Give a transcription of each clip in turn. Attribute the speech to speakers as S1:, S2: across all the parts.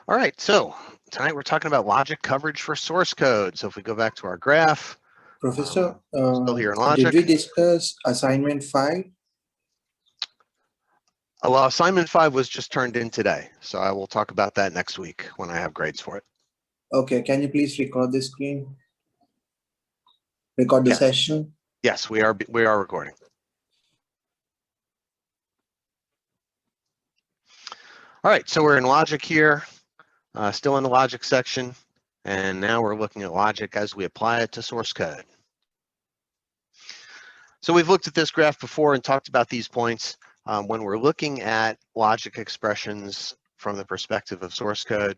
S1: All right, so tonight we're talking about logic coverage for source code. So if we go back to our graph,
S2: Professor,
S1: still here in logic.
S2: did we discuss assignment 5?
S1: Well, assignment 5 was just turned in today, so I will talk about that next week when I have grades for it.
S2: Okay, can you please record the screen? Record the session?
S1: Yes, we are recording. All right, so we're in logic here, still in the logic section, and now we're looking at logic as we apply it to source code. So we've looked at this graph before and talked about these points. When we're looking at logic expressions from the perspective of source code,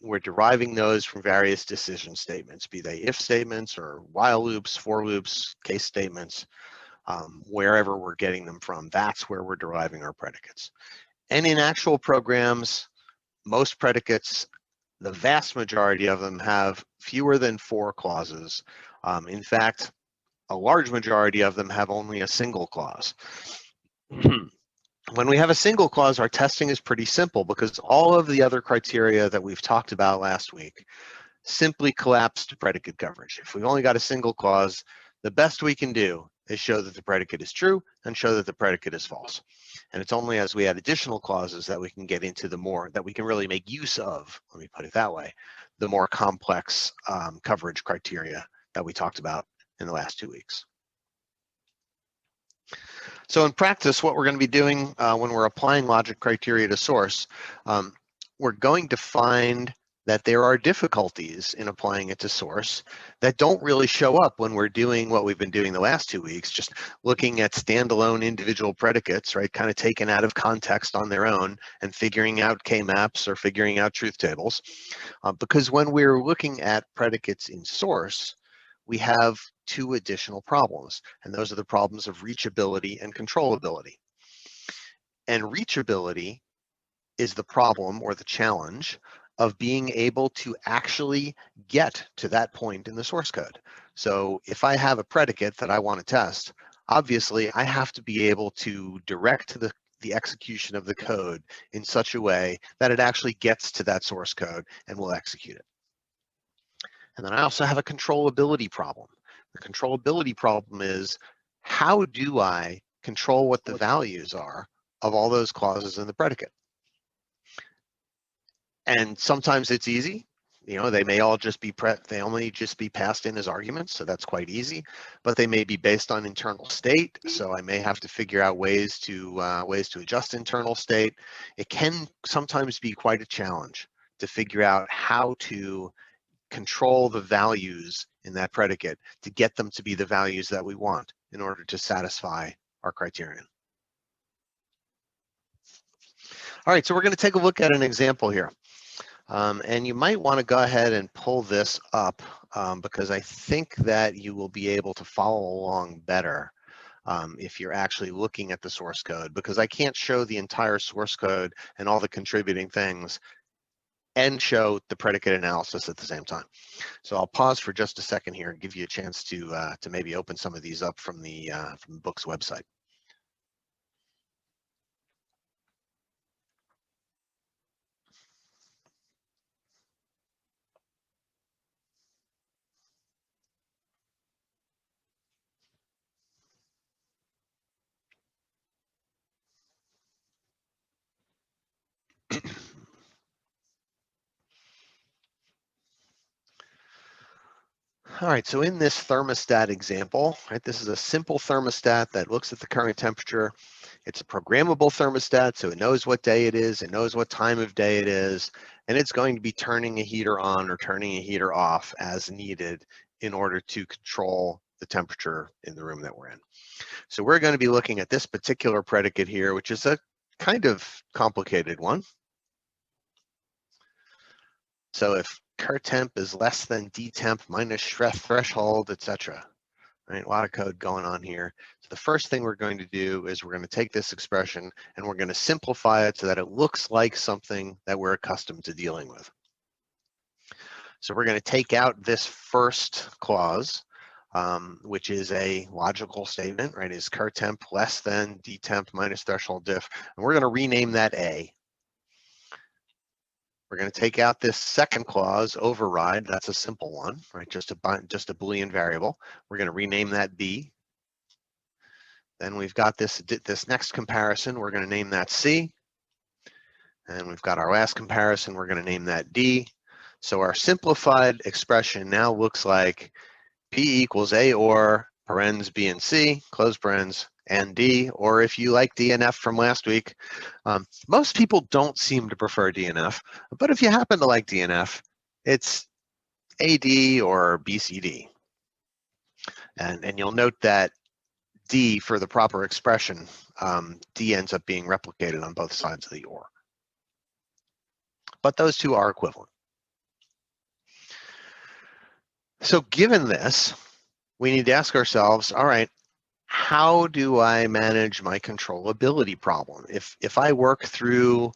S1: we're deriving those from various decision statements, be they if statements or while loops, for loops, case statements, wherever we're getting them from, that's where we're deriving our predicates. And in actual programs, most predicates, the vast majority of them have fewer than 4 clauses. In fact, a large majority of them have only a single clause. When we have a single clause, our testing is pretty simple because all of the other criteria that we've talked about last week simply collapse to predicate coverage. If we've only got a single clause, the best we can do is show that the predicate is true and show that the predicate is false. And it's only as we add additional clauses that we can get into the more, that we can really make use of, let me put it that way, the more complex coverage criteria that we talked about in the last 2 weeks. So in practice, what we're going to be doing when we're applying logic criteria to source, we're going to find that there are difficulties in applying it to source that don't really show up when we're doing what we've been doing the last 2 weeks, just looking at standalone individual predicates, right, kind of taken out of context on their own and figuring out K-maps or figuring out truth tables. Because when we're looking at predicates in source, we have 2 additional problems, and those are the problems of reachability and controllability. And reachability is the problem or the challenge of being able to actually get to that point in the source code. So if I have a predicate that I want to test, obviously I have to be able to direct the execution of the code in such a way that it actually gets to that source code and will execute it. And then I also have a controllability problem. The controllability problem is, how do I control what the values are of all those clauses in the predicate? And sometimes it's easy. You know, they may all just be they only just be passed in as arguments, so that's quite easy. But they may be based on internal state, so I may have to figure out ways to adjust internal state. It can sometimes be quite a challenge to figure out how to control the values in that predicate to get them to be the values that we want in order to satisfy our criterion. All right, so we're going to take a look at an example here. And you might want to go ahead and pull this up because I think that you will be able to follow along better if you're actually looking at the source code, because I can't show the entire source code and all the contributing things and show the predicate analysis at the same time. So I'll pause for just a second here and give you a chance to maybe open some of these up from the book's website. All right, so in this thermostat example, right, this is a simple thermostat that looks at the current temperature. It's a programmable thermostat, so it knows what day it is, it knows what time of day it is, and it's going to be turning a heater on or turning a heater off as needed in order to control the temperature in the room that we're in. So we're going to be looking at this particular predicate here, which is a kind of complicated one. So if curtemp is less than dtemp minus threshold, etc. Right, a lot of code going on here. So the first thing we're going to do is we're going to take this expression and we're going to simplify it so that it looks like something that we're accustomed to dealing with. So we're going to take out this first clause, which is a logical statement, right? Is curtemp less than dtemp minus threshold diff, and we're going to rename that A. We're going to take out this second clause, override. That's a simple one, right? Just a Boolean variable. We're going to rename that B. Then we've got this next comparison. We're going to name that C. And we've got our last comparison. We're going to name that D. So our simplified expression now looks like P equals A or parens B and C, close parens, and D, or if you like D and F from last week. Most people don't seem to prefer D and F, but if you happen to like D and F, it's AD or BCD. And you'll note that D, for the proper expression, D ends up being replicated on both sides of the OR. But those two are equivalent. So given this, we need to ask ourselves, all right, how do I manage my controllability problem? If I work through,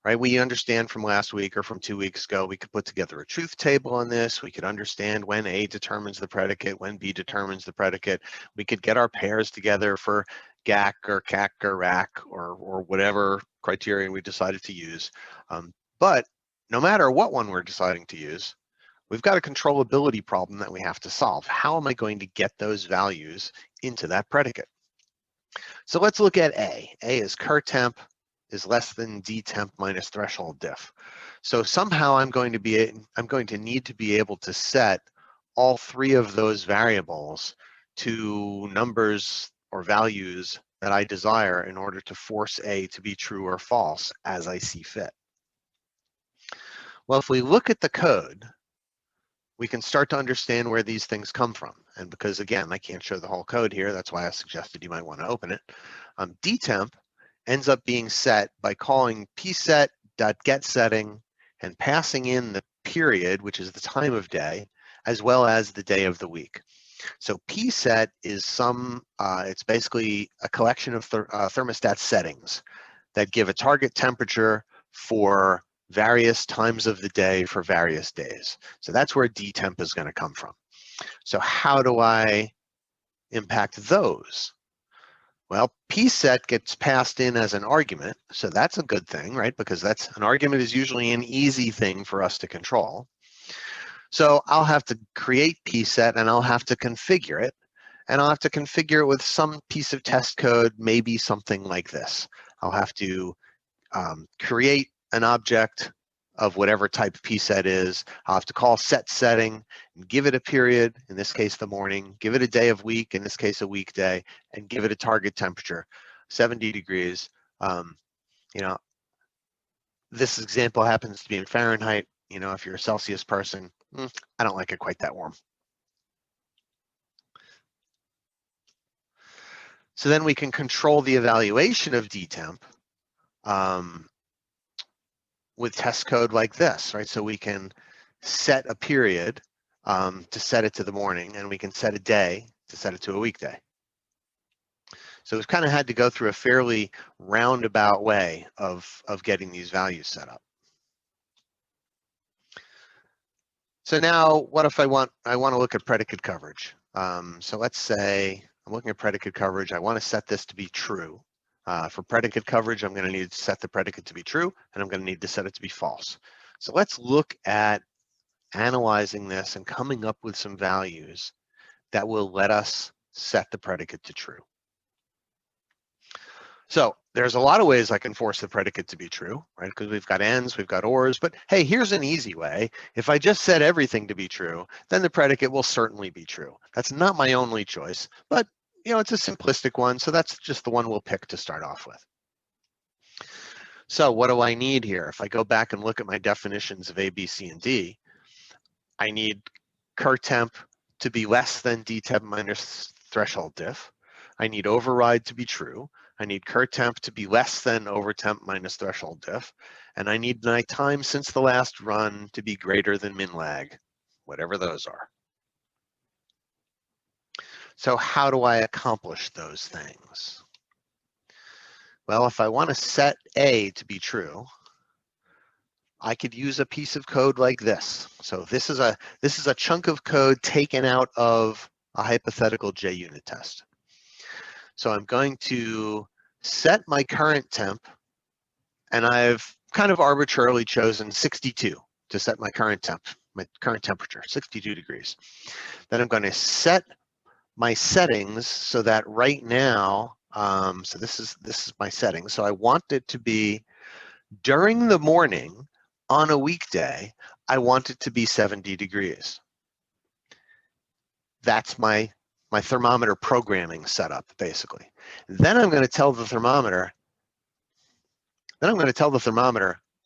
S1: right, we understand from last week or from 2 weeks ago, we could put together a truth table on this. We could understand when A determines the predicate, when B determines the predicate. We could get our pairs together for GAC or CAC or RAC or whatever criteria we decided to use. But no matter what one we're deciding to use, we've got a controllability problem that we have to solve. How am I going to get those values into that predicate? So let's look at A. A is cur temp is less than D temp minus threshold diff. So somehow I'm going to need to be able to set all three of those variables to numbers or values that I desire in order to force A to be true or false as I see fit. Well, if we look at the code, we can start to understand where these things come from. And because, again, I can't show the whole code here, that's why I suggested you might want to open it. Dtemp ends up being set by calling pset.getSetting and passing in the period, which is the time of day, as well as the day of the week. So pset is it's basically a collection of thermostat settings that give a target temperature for various times of the day for various days. So that's where dtemp is going to come from. So how do I impact those? Well, pset gets passed in as an argument, so that's a good thing, right? Because an argument is usually an easy thing for us to control. So I'll have to create pset and I'll have to configure it, and I'll have to configure it with some piece of test code, maybe something like this. I'll have to create an object of whatever type pset is. I'll have to call setSetting and give it a period, in this case the morning, give it a day of week, in this case a weekday, and give it a target temperature, 70 degrees. This example happens to be in Fahrenheit. If you're a Celsius person, I don't like it quite that warm. So then we can control the evaluation of dtemp with test code like this, right? So we can set a period to set it to the morning, and we can set a day to set it to a weekday. So we've kind of had to go through a fairly roundabout way of getting these values set up. So now, what if I want to look at predicate coverage? So let's say I'm looking at predicate coverage. I want to set this to be true. For predicate coverage, I'm going to need to set the predicate to be true, and I'm going to need to set it to be false. So let's look at analyzing this and coming up with some values that will let us set the predicate to true. So there's a lot of ways I can force the predicate to be true, right? Because we've got ands, we've got ors, but hey, here's an easy way. If I just set everything to be true, then the predicate will certainly be true. That's not my only choice, but it's a simplistic one, so that's just the one we'll pick to start off with. So what do I need here? If I go back and look at my definitions of A, B, C, and D, I need cur temp to be less than dtemp minus threshold diff. I need override to be true. I need cur temp to be less than overtemp minus threshold diff. And I need my time since the last run to be greater than min lag, whatever those are. So how do I accomplish those things? Well, if I want to set A to be true, I could use a piece of code like this. So this is a chunk of code taken out of a hypothetical JUnit test. So I'm going to set my current temp, and I've kind of arbitrarily chosen 62 to set my current temperature, 62 degrees. Then I'm going to set my settings so that right now, so this is my settings. So I want it to be during the morning on a weekday, I want it to be 70 degrees. That's my thermometer programming setup, basically. Then I'm going to tell the thermometer,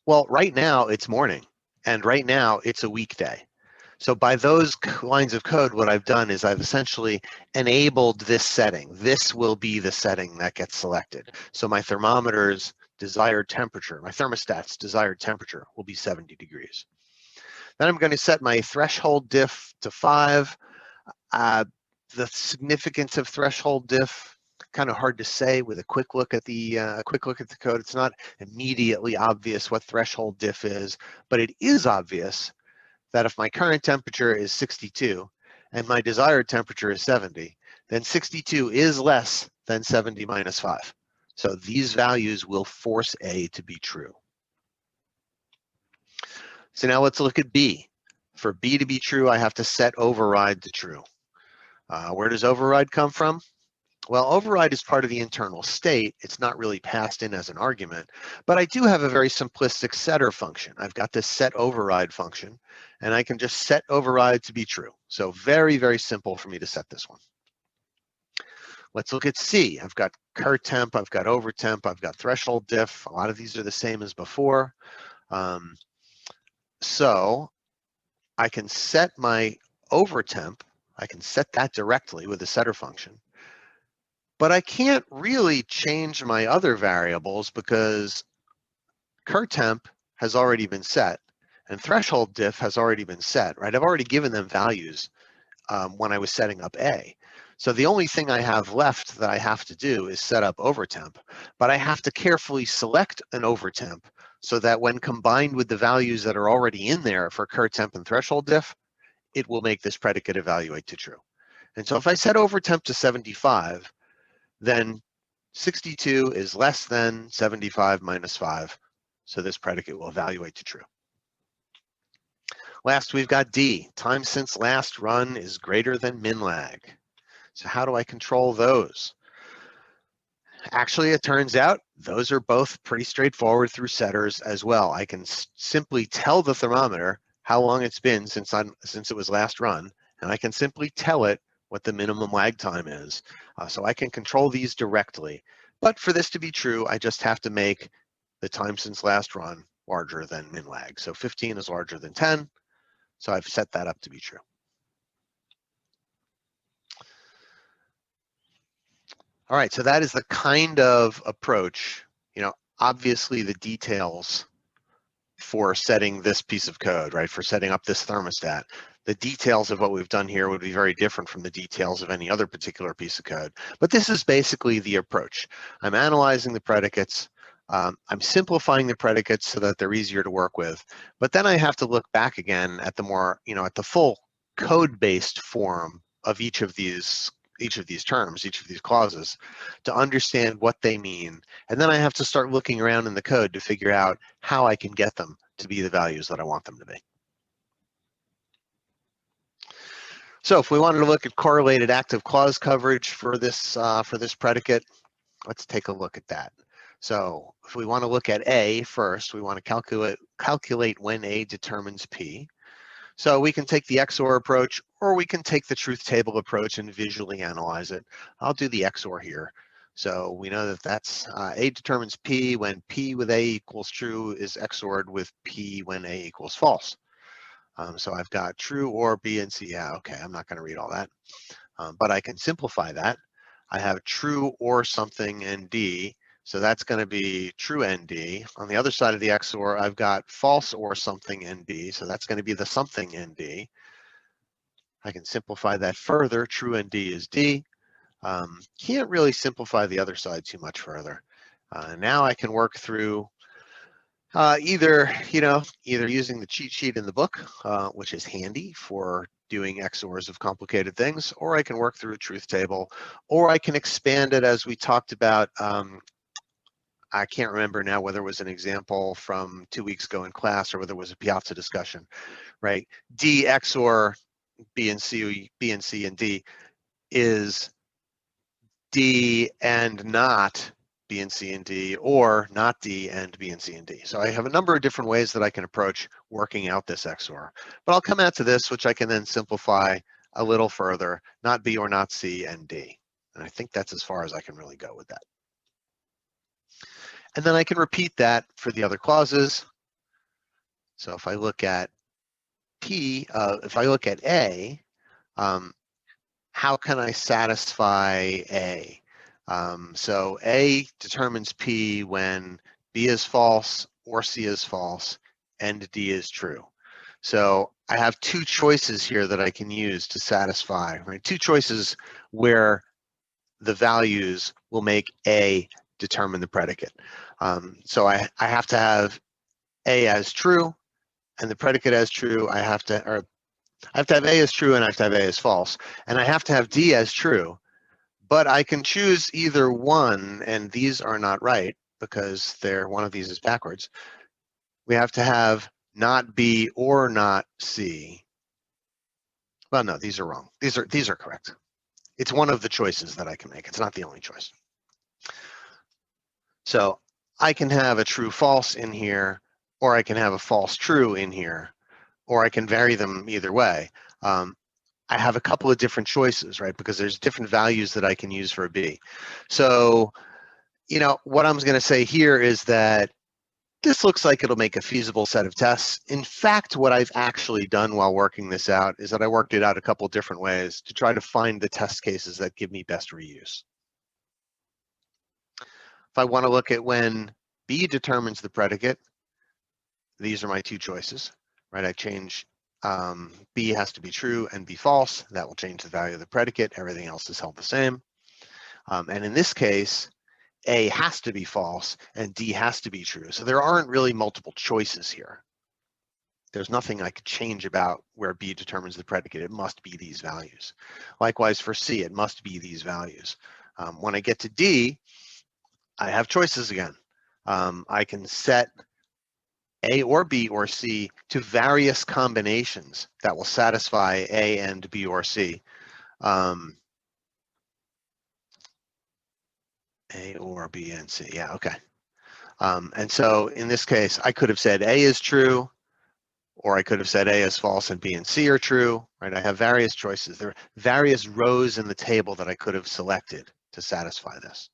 S1: well, right now it's morning, and right now it's a weekday. So by those lines of code, what I've done is I've essentially enabled this setting. This will be the setting that gets selected. So my thermometer's desired temperature, my thermostat's desired temperature will be 70 degrees. Then I'm going to set my threshold diff to 5. The significance of threshold diff, kind of hard to say with a quick look at the code. It's not immediately obvious what threshold diff is, but it is obvious that if my current temperature is 62 and my desired temperature is 70, then 62 is less than 70 minus 5. So these values will force A to be true. So now let's look at B. For B to be true, I have to set override to true. Where does override come from? Well, override is part of the internal state. It's not really passed in as an argument, but I do have a very simplistic setter function. I've got this set override function, and I can just set override to be true. So very, very simple for me to set this one. Let's look at C. I've got cur temp, I've got over temp, I've got threshold diff. A lot of these are the same as before. So I can set my over temp, I can set that directly with the setter function. But I can't really change my other variables because cur temp has already been set and threshold diff has already been set, right? I've already given them values when I was setting up A. So the only thing I have left that I have to do is set up over temp, but I have to carefully select an over temp so that when combined with the values that are already in there for cur temp and threshold diff, it will make this predicate evaluate to true. And so if I set over temp to 75, then 62 is less than 75 minus 5. So this predicate will evaluate to true. Last, we've got D. Time since last run is greater than min lag. So how do I control those? Actually, it turns out those are both pretty straightforward through setters as well. I can simply tell the thermometer how long it's been since it was last run, and I can simply tell it what the minimum lag time is. So I can control these directly. But for this to be true, I just have to make the time since last run larger than min lag. So 15 is larger than 10. So I've set that up to be true. All right, so that is the kind of approach, obviously the details for setting this piece of code, right, for setting up this thermostat, the details of what we've done here would be very different from the details of any other particular piece of code. But this is basically the approach. I'm analyzing the predicates. I'm simplifying the predicates so that they're easier to work with. But then I have to look back again at the more, at the full code-based form of each of these terms, each of these clauses, to understand what they mean. And then I have to start looking around in the code to figure out how I can get them to be the values that I want them to be. So if we wanted to look at correlated active clause coverage for this predicate, let's take a look at that. So if we want to look at A first, we want to calculate when A determines P. So we can take the XOR approach, or we can take the truth table approach and visually analyze it. I'll do the XOR here. So we know that that's A determines P when P with A equals true is XORed with P when A equals false. So I've got true or B and C. Yeah, okay, I'm not going to read all that. But I can simplify that. I have true or something and D. So that's going to be true ND. On the other side of the XOR, I've got false or something ND. So that's going to be the something ND. I can simplify that further. True ND is D. Can't really simplify the other side too much further. Now I can work through either using the cheat sheet in the book, which is handy for doing XORs of complicated things, or I can work through a truth table, or I can expand it as we talked about I can't remember now whether it was an example from 2 weeks ago in class or whether it was a Piazza discussion, right? D XOR B and C and D is D and not B and C and D, or not D and B and C and D. So I have a number of different ways that I can approach working out this XOR. But I'll come out to this, which I can then simplify a little further, not B or not C and D. And I think that's as far as I can really go with that. And then I can repeat that for the other clauses. So if I look at if I look at A, how can I satisfy A? So A determines P when B is false or C is false and D is true. So I have two choices here that I can use to satisfy, right? Two choices where the values will make A determine the predicate. So I have to have A as true and the predicate as true. I have to have A as true and I have to have A as false. And I have to have D as true. But I can choose either one, and these are not right because one of these is backwards. We have to have not B or not C. Well, no, these are wrong. These are correct. It's one of the choices that I can make. It's not the only choice. So I can have a true false in here, or I can have a false true in here, or I can vary them either way. I have a couple of different choices, right? Because there's different values that I can use for a B. So, you know, what I'm going to say here is that this looks like it'll make a feasible set of tests. In fact, what I've actually done while working this out is that I worked it out a couple different ways to try to find the test cases that give me best reuse. If I want to look at when B determines the predicate, these are my two choices, right? I change B has to be true and B false. That will change the value of the predicate. Everything else is held the same. And in this case, A has to be false and D has to be true. So there aren't really multiple choices here. There's nothing I could change about where B determines the predicate. It must be these values. Likewise for C, it must be these values. When I get to D, I have choices again. I can set A or B or C to various combinations that will satisfy A and B or C. A or B and C, yeah, okay. And so in this case, I could have said A is true, or I could have said A is false and B and C are true, right? I have various choices. There are various rows in the table that I could have selected to satisfy this.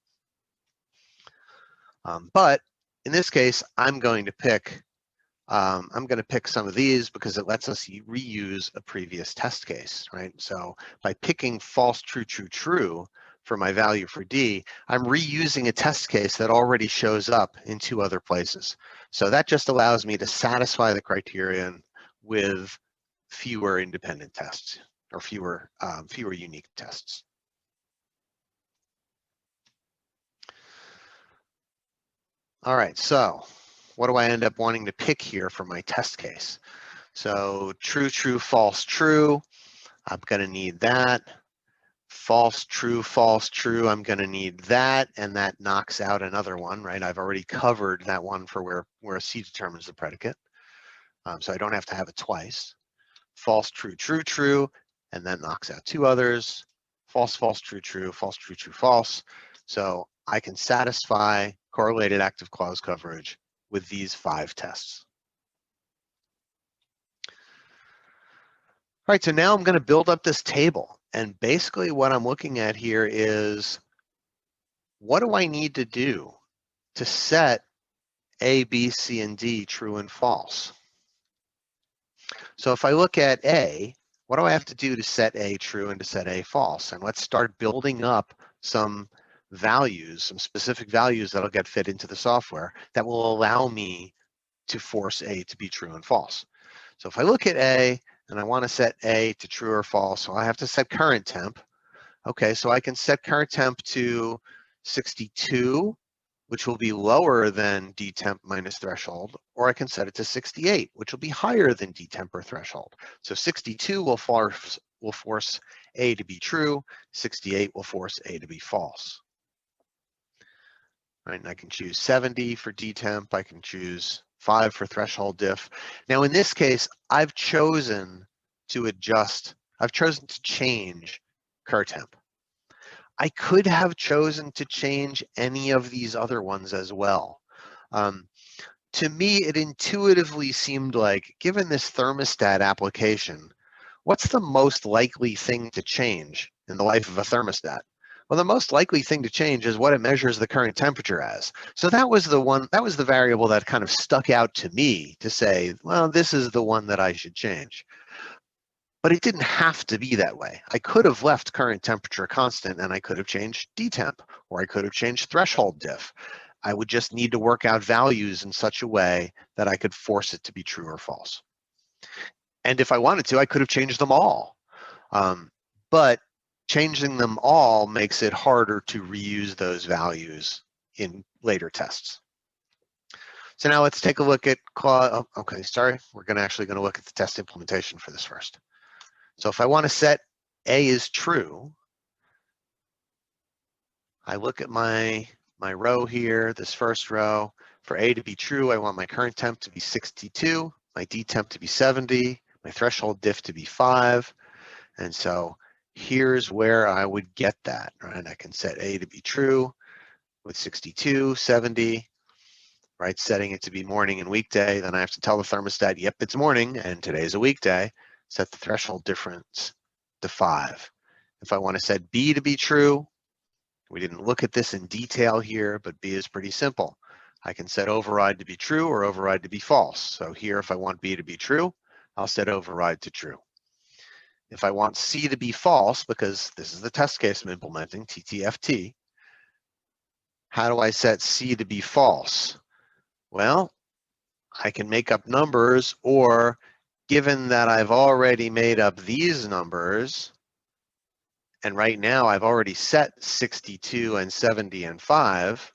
S1: But in this case, I'm going to pick some of these because it lets us reuse a previous test case, right? So by picking false, true, true, true for my value for D, I'm reusing a test case that already shows up in two other places. So that just allows me to satisfy the criterion with fewer independent tests or fewer unique tests. All right, so what do I end up wanting to pick here for my test case? So true, true, false, true. I'm going to need that. False, true, I'm going to need that, and that knocks out another one, right? I've already covered that one for where C determines the predicate, so I don't have to have it twice. False, true, true, true, and that knocks out two others. False, false, true, true, false, true, true, false. So I can satisfy correlated active clause coverage with these 5 tests. All right, so now I'm going to build up this table. And basically what I'm looking at here is, what do I need to do to set A, B, C, and D true and false? So if I look at A, what do I have to do to set A true and to set A false? And let's start building up some values, some specific values that'll get fit into the software that will allow me to force A to be true and false. So if I look at A and I want to set A to true or false, so I have to set current temp. Okay, so I can set current temp to 62, which will be lower than dtemp minus threshold, or I can set it to 68, which will be higher than dtemp or threshold. So 62 will force A to be true, 68 will force A to be false. right? And I can choose 70 for detemp. I can choose 5 for threshold diff. Now in this case, I've chosen to change cur temp. I could have chosen to change any of these other ones as well. To me, it intuitively seemed like, given this thermostat application, what's the most likely thing to change in the life of a thermostat? Well, the most likely thing to change is what it measures the current temperature as. So that was the variable that kind of stuck out to me to say, well, this is the one that I should change. But it didn't have to be that way. I could have left current temperature constant and I could have changed detemp, or I could have changed threshold diff. I would just need to work out values in such a way that I could force it to be true or false. And if I wanted to, I could have changed them all. But changing them all makes it harder to reuse those values in later tests. So now let's take a look at, okay, sorry, we're actually going to look at the test implementation for this first. So if I want to set A is true, I look at my row here, this first row. For A to be true, I want my current temp to be 62, my detemp to be 70, my threshold diff to be 5. And so here's where I would get that, right? I can set A to be true with 62, 70, right? Setting it to be morning and weekday. Then I have to tell the thermostat, yep, it's morning and today's a weekday. Set the threshold difference to 5. If I want to set B to be true, we didn't look at this in detail here, but B is pretty simple. I can set override to be true or override to be false. So here, if I want B to be true, I'll set override to true. If I want C to be false, because this is the test case I'm implementing, TTFT, how do I set C to be false? Well, I can make up numbers, or given that I've already made up these numbers, and right now I've already set 62 and 70 and 5,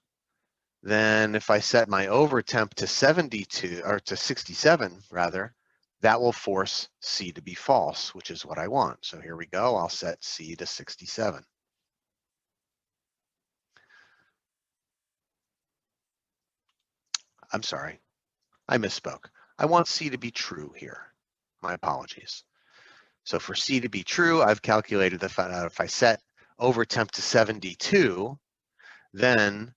S1: then if I set my over temp to 72, or to 67 rather, that will force C to be false, which is what I want. So here we go, I'll set C to 67. I'm sorry, I misspoke. I want C to be true here. My apologies. So for C to be true, I've calculated that if I set over temp to 72, then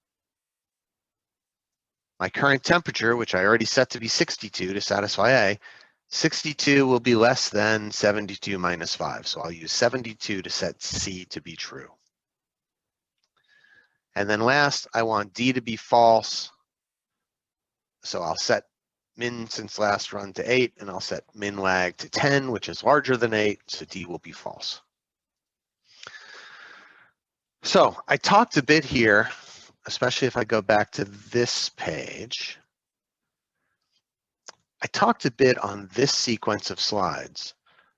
S1: my current temperature, which I already set to be 62 to satisfy A, 62 will be less than 72 minus 5. So I'll use 72 to set C to be true. And then last, I want D to be false. So I'll set min since last run to 8, and I'll set min lag to 10, which is larger than 8, so D will be false. So I talked a bit here, especially if I go back to this page. I talked a bit on this sequence of slides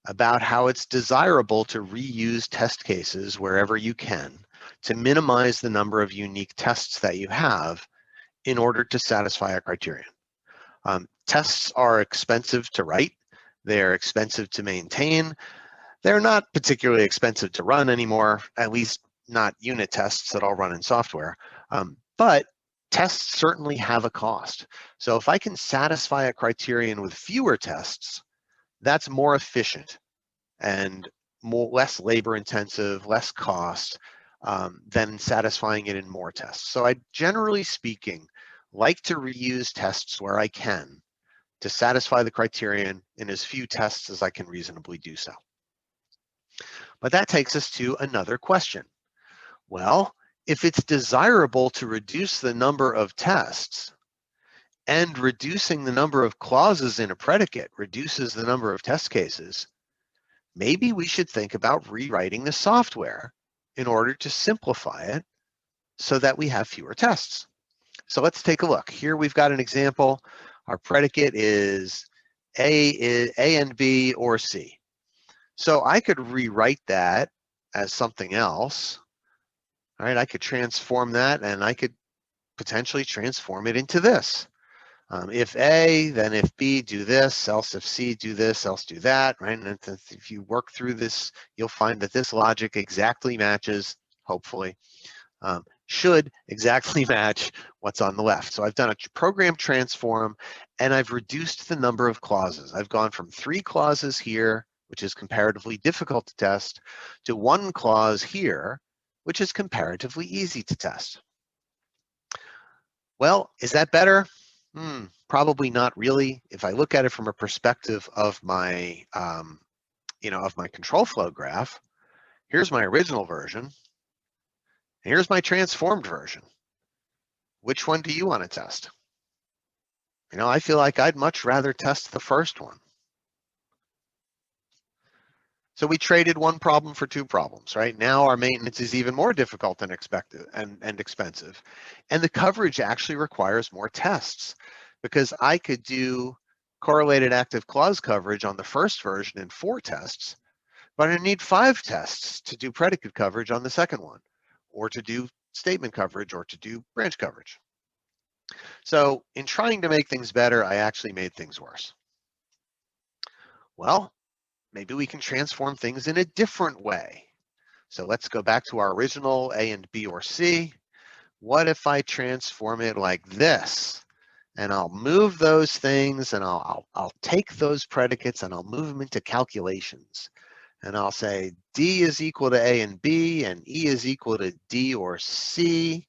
S1: about how it's desirable to reuse test cases wherever you can to minimize the number of unique tests that you have in order to satisfy a criterion. Tests are expensive to write. They're expensive to maintain. They're not particularly expensive to run anymore, at least not unit tests that all run in software. But tests certainly have a cost. So if I can satisfy a criterion with fewer tests, that's more efficient and less labor intensive, less cost than satisfying it in more tests. So I, generally speaking, like to reuse tests where I can to satisfy the criterion in as few tests as I can reasonably do so. But that takes us to another question. Well, if it's desirable to reduce the number of tests, and reducing the number of clauses in a predicate reduces the number of test cases, maybe we should think about rewriting the software in order to simplify it so that we have fewer tests. So let's take a look. Here we've got an example. Our predicate is A and B or C. So I could rewrite that as something else. All right, I could transform that, and I could potentially transform it into this. If A, then if B, do this, else if C, do this, else do that, right? And if you work through this, you'll find that this logic exactly matches, hopefully, should exactly match what's on the left. So I've done a program transform, and I've reduced the number of clauses. I've gone from 3 clauses here, which is comparatively difficult to test, to 1 clause here, which is comparatively easy to test. Well, is that better? Probably not really. If I look at it from a perspective of my, of my control flow graph, here's my original version. Here's my transformed version. Which one do you want to test? I feel like I'd much rather test the first one. So we traded 1 problem for 2 problems, right? Now our maintenance is even more difficult than expected and expensive. And the coverage actually requires more tests, because I could do correlated active clause coverage on the first version in 4 tests, but I need 5 tests to do predicate coverage on the second one, or to do statement coverage, or to do branch coverage. So in trying to make things better, I actually made things worse. Well, maybe we can transform things in a different way. So let's go back to our original A and B or C. What if I transform it like this? And I'll move those things, and I'll take those predicates and I'll move them into calculations. And I'll say D is equal to A and B, and E is equal to D or C.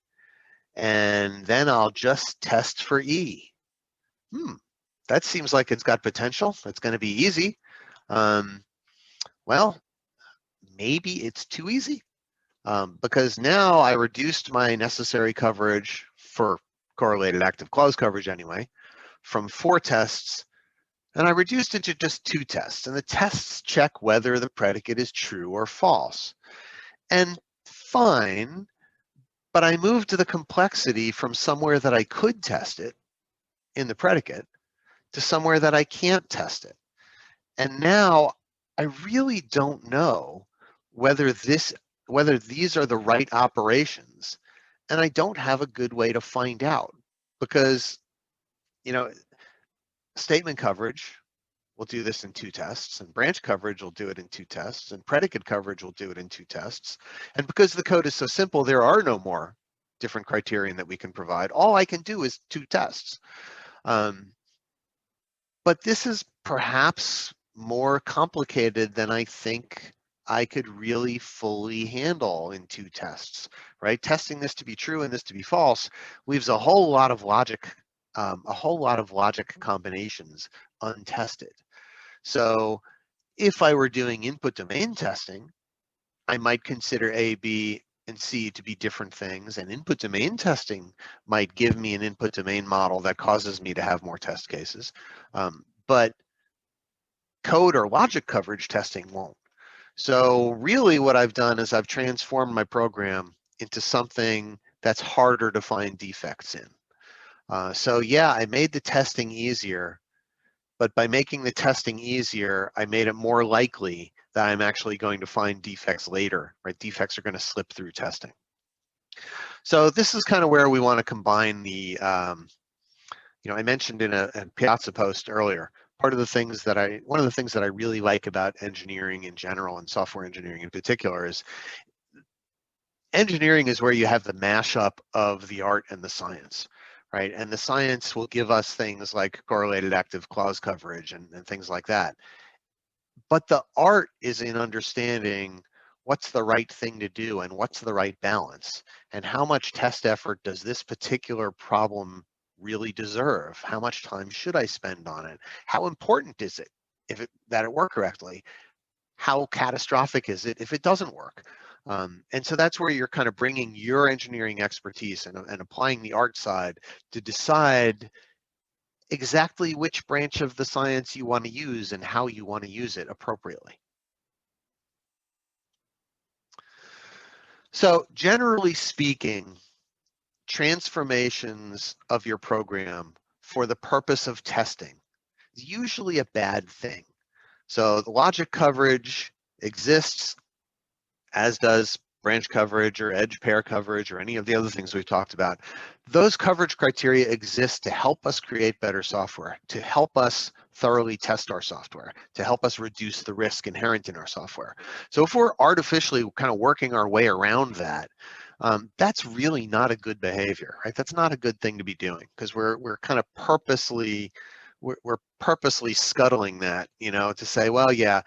S1: And then I'll just test for E. That seems like it's got potential. It's going to be easy. Well, maybe it's too easy, because now I reduced my necessary coverage for correlated active clause coverage anyway, from 4 tests, and I reduced it to just 2 tests. And the tests check whether the predicate is true or false. And fine, but I moved the complexity from somewhere that I could test it in the predicate to somewhere that I can't test it. And now I really don't know whether these are the right operations, and I don't have a good way to find out, because statement coverage will do this in 2 tests, and branch coverage will do it in 2 tests, and predicate coverage will do it in 2 tests. And because the code is so simple, there are no more different criterion that we can provide. All I can do is 2 tests. But this is perhaps more complicated than I think I could really fully handle in 2 tests, right? Testing this to be true and this to be false leaves a whole lot of logic combinations untested. So if I were doing input domain testing, I might consider A, B, and C to be different things, and input domain testing might give me an input domain model that causes me to have more test cases, but code or logic coverage testing won't. So really what I've done is I've transformed my program into something that's harder to find defects in. So yeah, I made the testing easier, but by making the testing easier, I made it more likely that I'm actually going to find defects later, right? Defects are going to slip through testing. So this is kind of where we want to combine the, I mentioned in a Piazza post earlier, one of the things that I really like about engineering in general and software engineering in particular is engineering is where you have the mashup of the art and the science, right? And the science will give us things like correlated active clause coverage and things like that. But the art is in understanding what's the right thing to do and what's the right balance, and how much test effort does this particular problem really deserve? How much time should I spend on it? How important is it that it work correctly? How catastrophic is it if it doesn't work? And so that's where you're kind of bringing your engineering expertise and applying the art side to decide exactly which branch of the science you want to use and how you want to use it appropriately. So generally speaking, transformations of your program for the purpose of testing is usually a bad thing. So the logic coverage exists, as does branch coverage or edge pair coverage or any of the other things we've talked about. Those coverage criteria exist to help us create better software, to help us thoroughly test our software, to help us reduce the risk inherent in our software. So if we're artificially kind of working our way around that, that's really not a good behavior, right? That's not a good thing to be doing, because we're kind of purposely we're purposely scuttling that, you know, to say, well, yeah,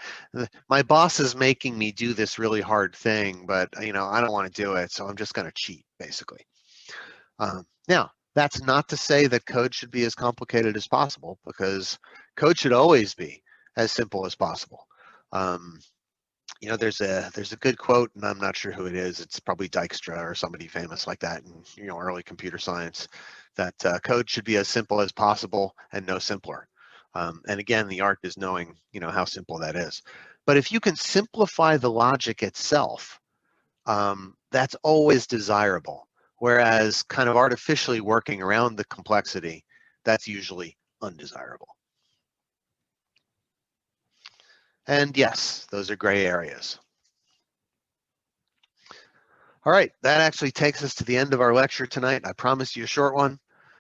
S1: my boss is making me do this really hard thing, but you know, I don't want to do it, so I'm just going to cheat, basically. Now, that's not to say that code should be as complicated as possible, because code should always be as simple as possible. You know, there's a good quote, and I'm not sure who it is. It's probably Dijkstra or somebody famous like that in, you know, early computer science, that code should be as simple as possible and no simpler. And again, the art is knowing, you know, how simple that is. But if you can simplify the logic itself, that's always desirable. Whereas kind of artificially working around the complexity, that's usually undesirable. And yes, those are gray areas. All right, that actually takes us to the end of our lecture tonight. I promised you a short one.